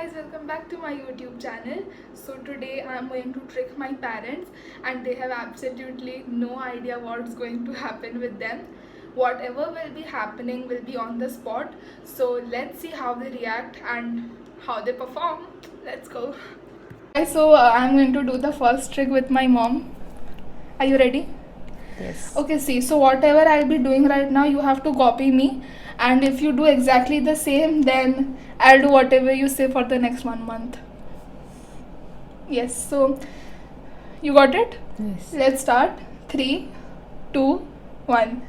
guys, welcome back to my YouTube channel. So today I am going to trick my parents and they have absolutely no idea what's going to happen with them. Whatever will be happening will be on the spot. So let's see how they react and how they perform. Let's go. So I'm going to do the first trick with my mom. Are you ready? Yes. Okay, see, so whatever I'll be doing right now, you have to copy me, and if you do exactly the same, then I'll do whatever you say for the next 1 month. Yes, so you got it? Yes. Let's start. 3, 2, 1.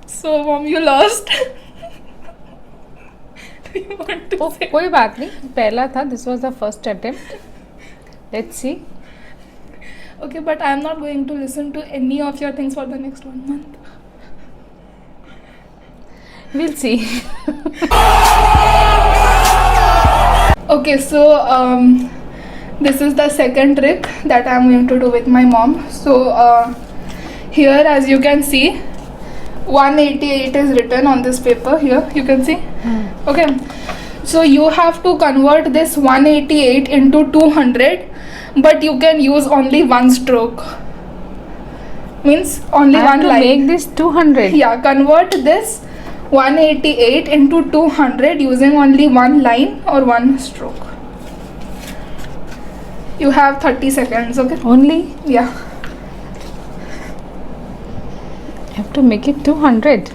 So mom, you lost. Do you want to say? कोई बात नहीं, पहला था. This was the first attempt. Let's see. Okay, but I'm not going to listen to any of your things for the next 1 month. We'll see. Okay, so this is the second trick that I'm going to do with my mom. So here, as you can see, 188 is written on this paper. Here you can see. Okay, so you have to convert this 188 into 200, but you can use only one stroke. Means only I have one to line. make this 200. Yeah, convert this 188 into 200 using only one line or one stroke. You have 30 seconds, okay? Only? Yeah. I have to make it 200.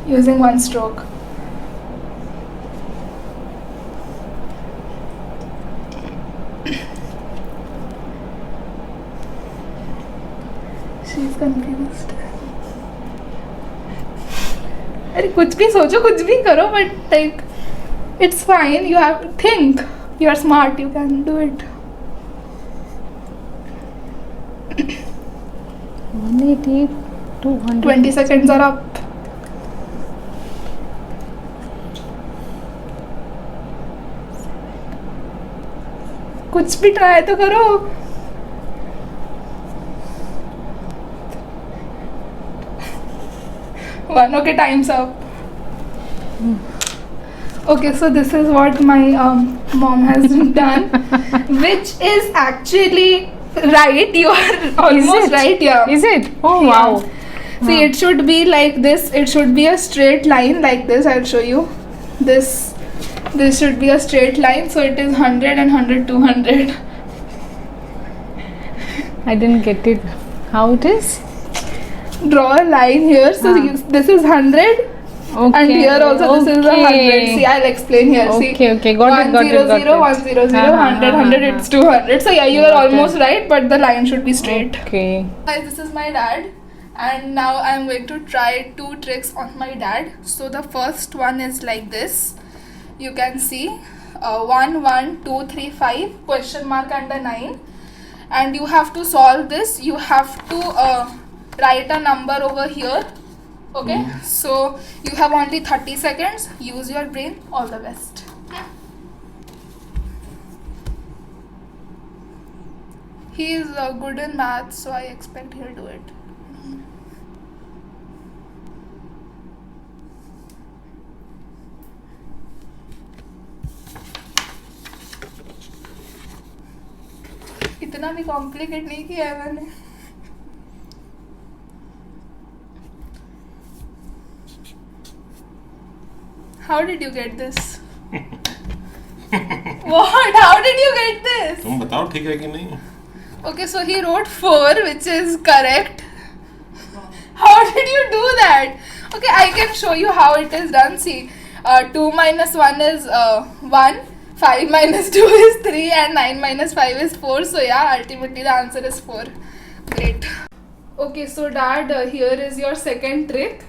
Using one stroke. She's confused. अरे कुछ भी सोचो, कुछ भी करो, but like it's fine. You have to think. You are smart. You can do it. 188, 200. 20 seconds are up. कुछ भी try तो करो. One. Okay, time's up. Okay, so this is what my mom has done, which is actually right. You are almost it? right. Yeah. Is it? Oh, Yeah. wow. See, it should be like this. It should be a straight line like this. I'll show you. This should be a straight line. So it is 100 and 100, 200. I didn't get it. How it is? Draw a line here. So this is 100. Okay. And here also this is a 100. See, I'll explain here. See, Okay. Got it. 100, 100, 100, 100, it's 200. So yeah, you are almost right, but the line should be straight. Okay. Guys, this is my dad, and now I'm going to try 2 tricks on my dad. So the first one is like this. You can see 1, 1, 2, 3, 5 question mark and a 9, and you have to solve this. You have to write a number over here. Okay, so you have only 30 seconds. Use your brain. All the best. He is good in math, so I expect he'll do it. इतना भी complicate नहीं किया है मैंने. How did you get this? What? How did you get this? तुम बताओ ठीक है कि नहीं. Okay, so he wrote 4, which is correct. How did you do that? Okay, I can show you how it is done. See, 2 minus 1 is 1, 5 minus 2 is 3, and 9 minus 5 is 4. So yeah, ultimately the answer is 4. Great. Okay, so dad, here is your second trick.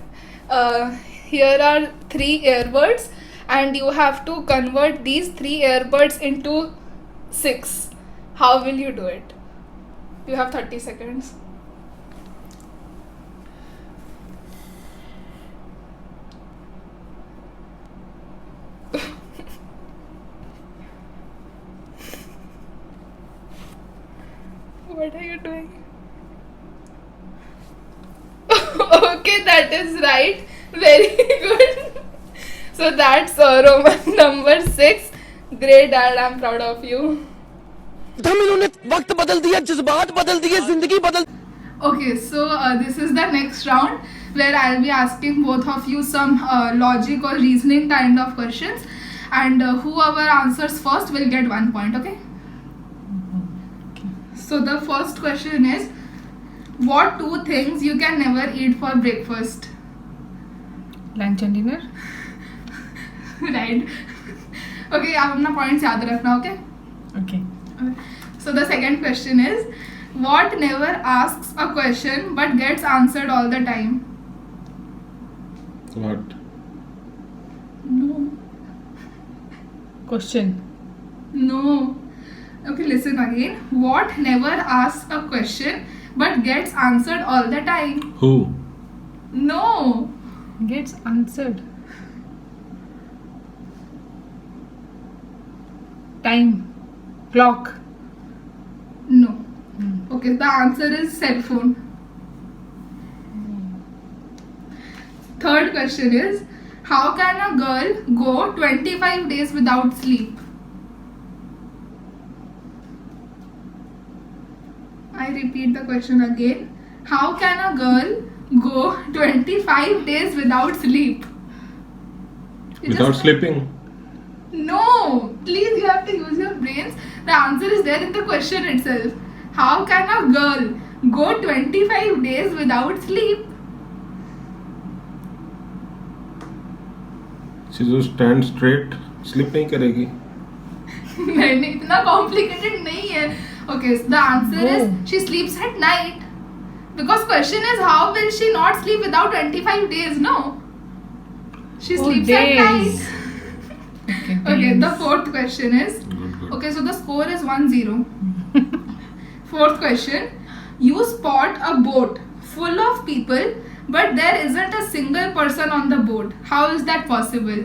Here are 3 earbuds, and you have to convert these 3 earbuds into 6. How will you do it? You have 30 seconds. What are you doing? Okay, that is right. Very good. So that's Roman number 6. Great, Dad. I'm proud of you. हम इन्होंने वक्त बदल दिया, जज्बात बदल दिए, जिंदगी बदल. Okay, so this is the next round where I'll be asking both of you some logic or reasoning kind of questions, and whoever answers first will get 1 point. Okay. So the first question is, what 2 things you can never eat for breakfast? Lunch and dinner. Right. Okay, आप अपना points याद रखना. Okay. Okay. So the second question is, what never asks a question but gets answered all the time? What? No. Question. No. Okay, listen again. What never asks a question but gets answered all the time? Who? No. Gets answered. Time. Clock. No. Okay, the answer is cell phone. Third question is, how can a girl go 25 days without sleep? I repeat the question again. How can a girl go 25 days without sleep? You Without just- sleeping? No, please, you have to use your brains. The answer is there in the question itself. How can a girl go 25 days without sleep? She just stand straight. Sleep नहीं करेगी. नहीं, इतना complicated नहीं है. Okay, so the answer is No. she sleeps at night. Because question is, how will she not sleep without 25 days? No. She Oh, sleeps at days. night. Okay, the days. fourth question is, Good. okay, so the score is 1-0. Fourth question, you spot a boat full of people but there isn't a single person on the boat. How is that possible?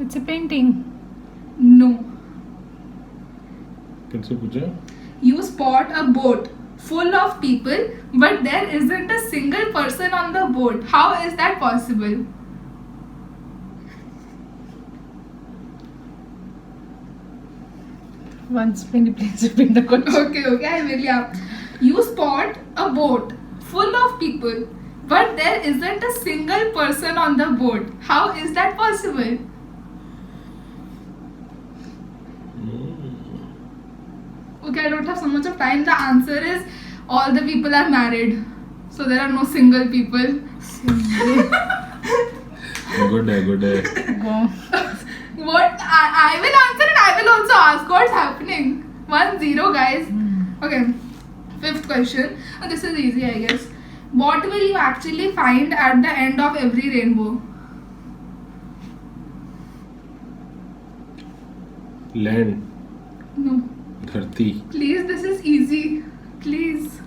It's a painting. No. फिर से पूछा. You spot a boat full of people but there isn't a single person on the boat. How is that possible? Once, can you please repeat the question? Okay, I will, yeah. You spot a boat full of people but there isn't a single person on the boat. How is that possible? Okay, I don't have so much of time. The answer is, all the people are married. So there are no single people. Good है. Go. What? I will answer and I will also ask what's happening. 1-0, guys. Okay. Fifth question. Oh, this is easy, I guess. What will you actually find at the end of every rainbow? Land. No. धरती. Please, this is easy. Please.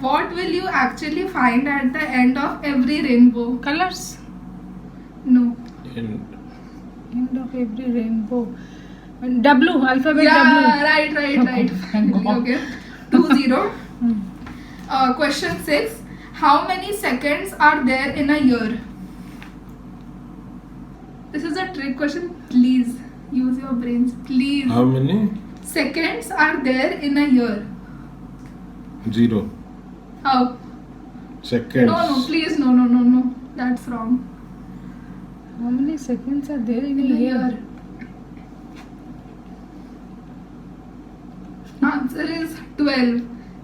What will you actually find at the end of every rainbow? Colors. No. And End of every rainbow. W. Alphabet Yeah, W. right. Thank God. Okay. 2-0. Question 6. How many seconds are there in a year? This is a trick question. Please use your brains. Please. how many? Seconds are there in a year. 0 How? seconds. No, please, no. That's wrong. How many seconds are there in In a a year? year. Answer is 12.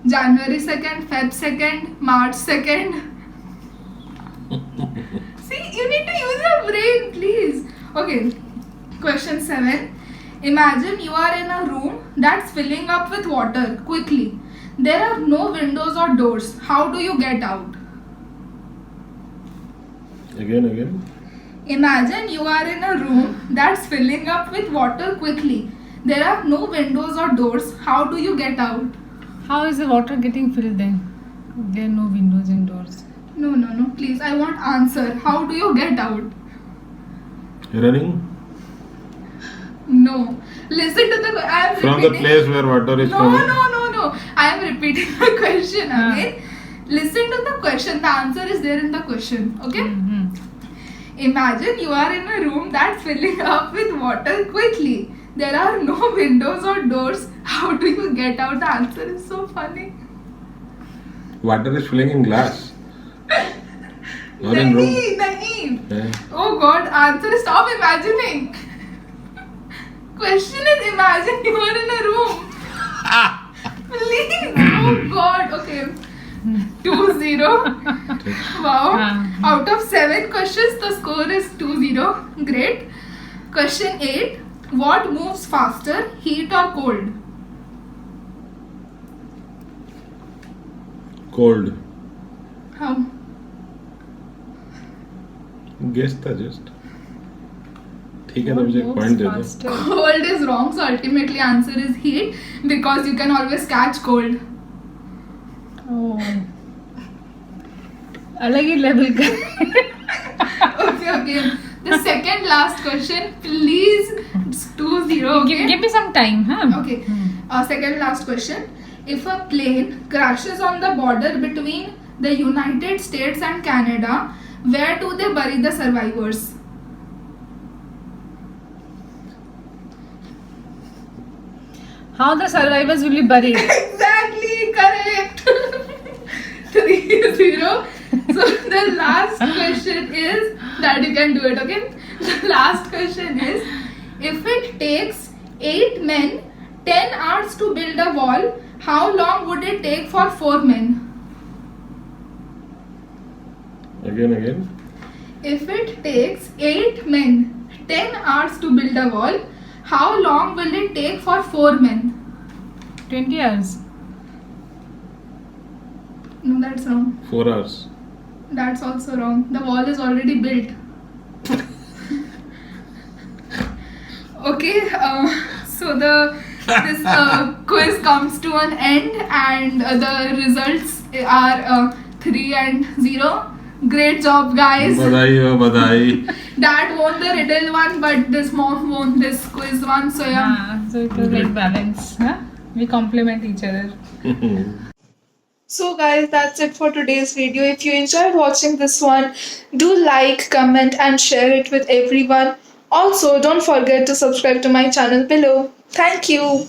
January 2nd, Feb 2nd, March 2nd. See, you need to use your brain, please. Okay, question 7. Imagine you are in a room that's filling up with water quickly. There are no windows or doors. How do you get out? Again. Imagine you are in a room that's filling up with water quickly. there are no windows or doors. How do you get out? How is the water getting filled then? There are no windows and doors. No, please, I want answer. How do you get out? Running No. Listen to the I am from the repeating. place where water is No. coming. I am repeating the question again. Listen to the question. The answer is there in the question. Okay? Imagine you are in a room that's filling up with water quickly. There are no windows or doors. How do you get out? The answer is so funny. Water is filling in glass. Or in room. Nahi. Yeah. Oh God, answer. Stop imagining. Question is imagine you are in a room. Please. Oh God. Okay. 2-0. Wow. Out of 7 questions, the score is 2-0. Great. Question 8. What moves faster, heat or cold? Cold. How? Guess था just. ठीक है तो मुझे एक point दे दो. Cold is wrong, so ultimately answer is heat because you can always catch cold. Oh. अलग ही level का. Okay. The second last question, please. It's 2-0. Okay. Give me some time, huh? Okay. Second last question. If a plane crashes on the border between the United States and Canada, where do they bury the survivors? How the survivors will be buried? Exactly correct. 3-0. So the last question is that you can do it, okay? The last question is, if it takes 8 men 10 hours to build a wall, how long would it take for 4 men? Again. If it takes 8 men 10 hours to build a wall, how long will it take for 4 men? 20 hours. No, that's wrong. 4 hours. That's also wrong. The wall is already built. Okay, so this quiz comes to an end, and the results are 3-0. Great job, guys. बधाई हो बधाई. Dad won the riddle one, but this mom won this quiz one. So yeah. So it was like balance, huh? We complement each other. So guys, that's it for today's video. If you enjoyed watching this one, do like, comment and share it with everyone. Also, don't forget to subscribe to my channel below. Thank you.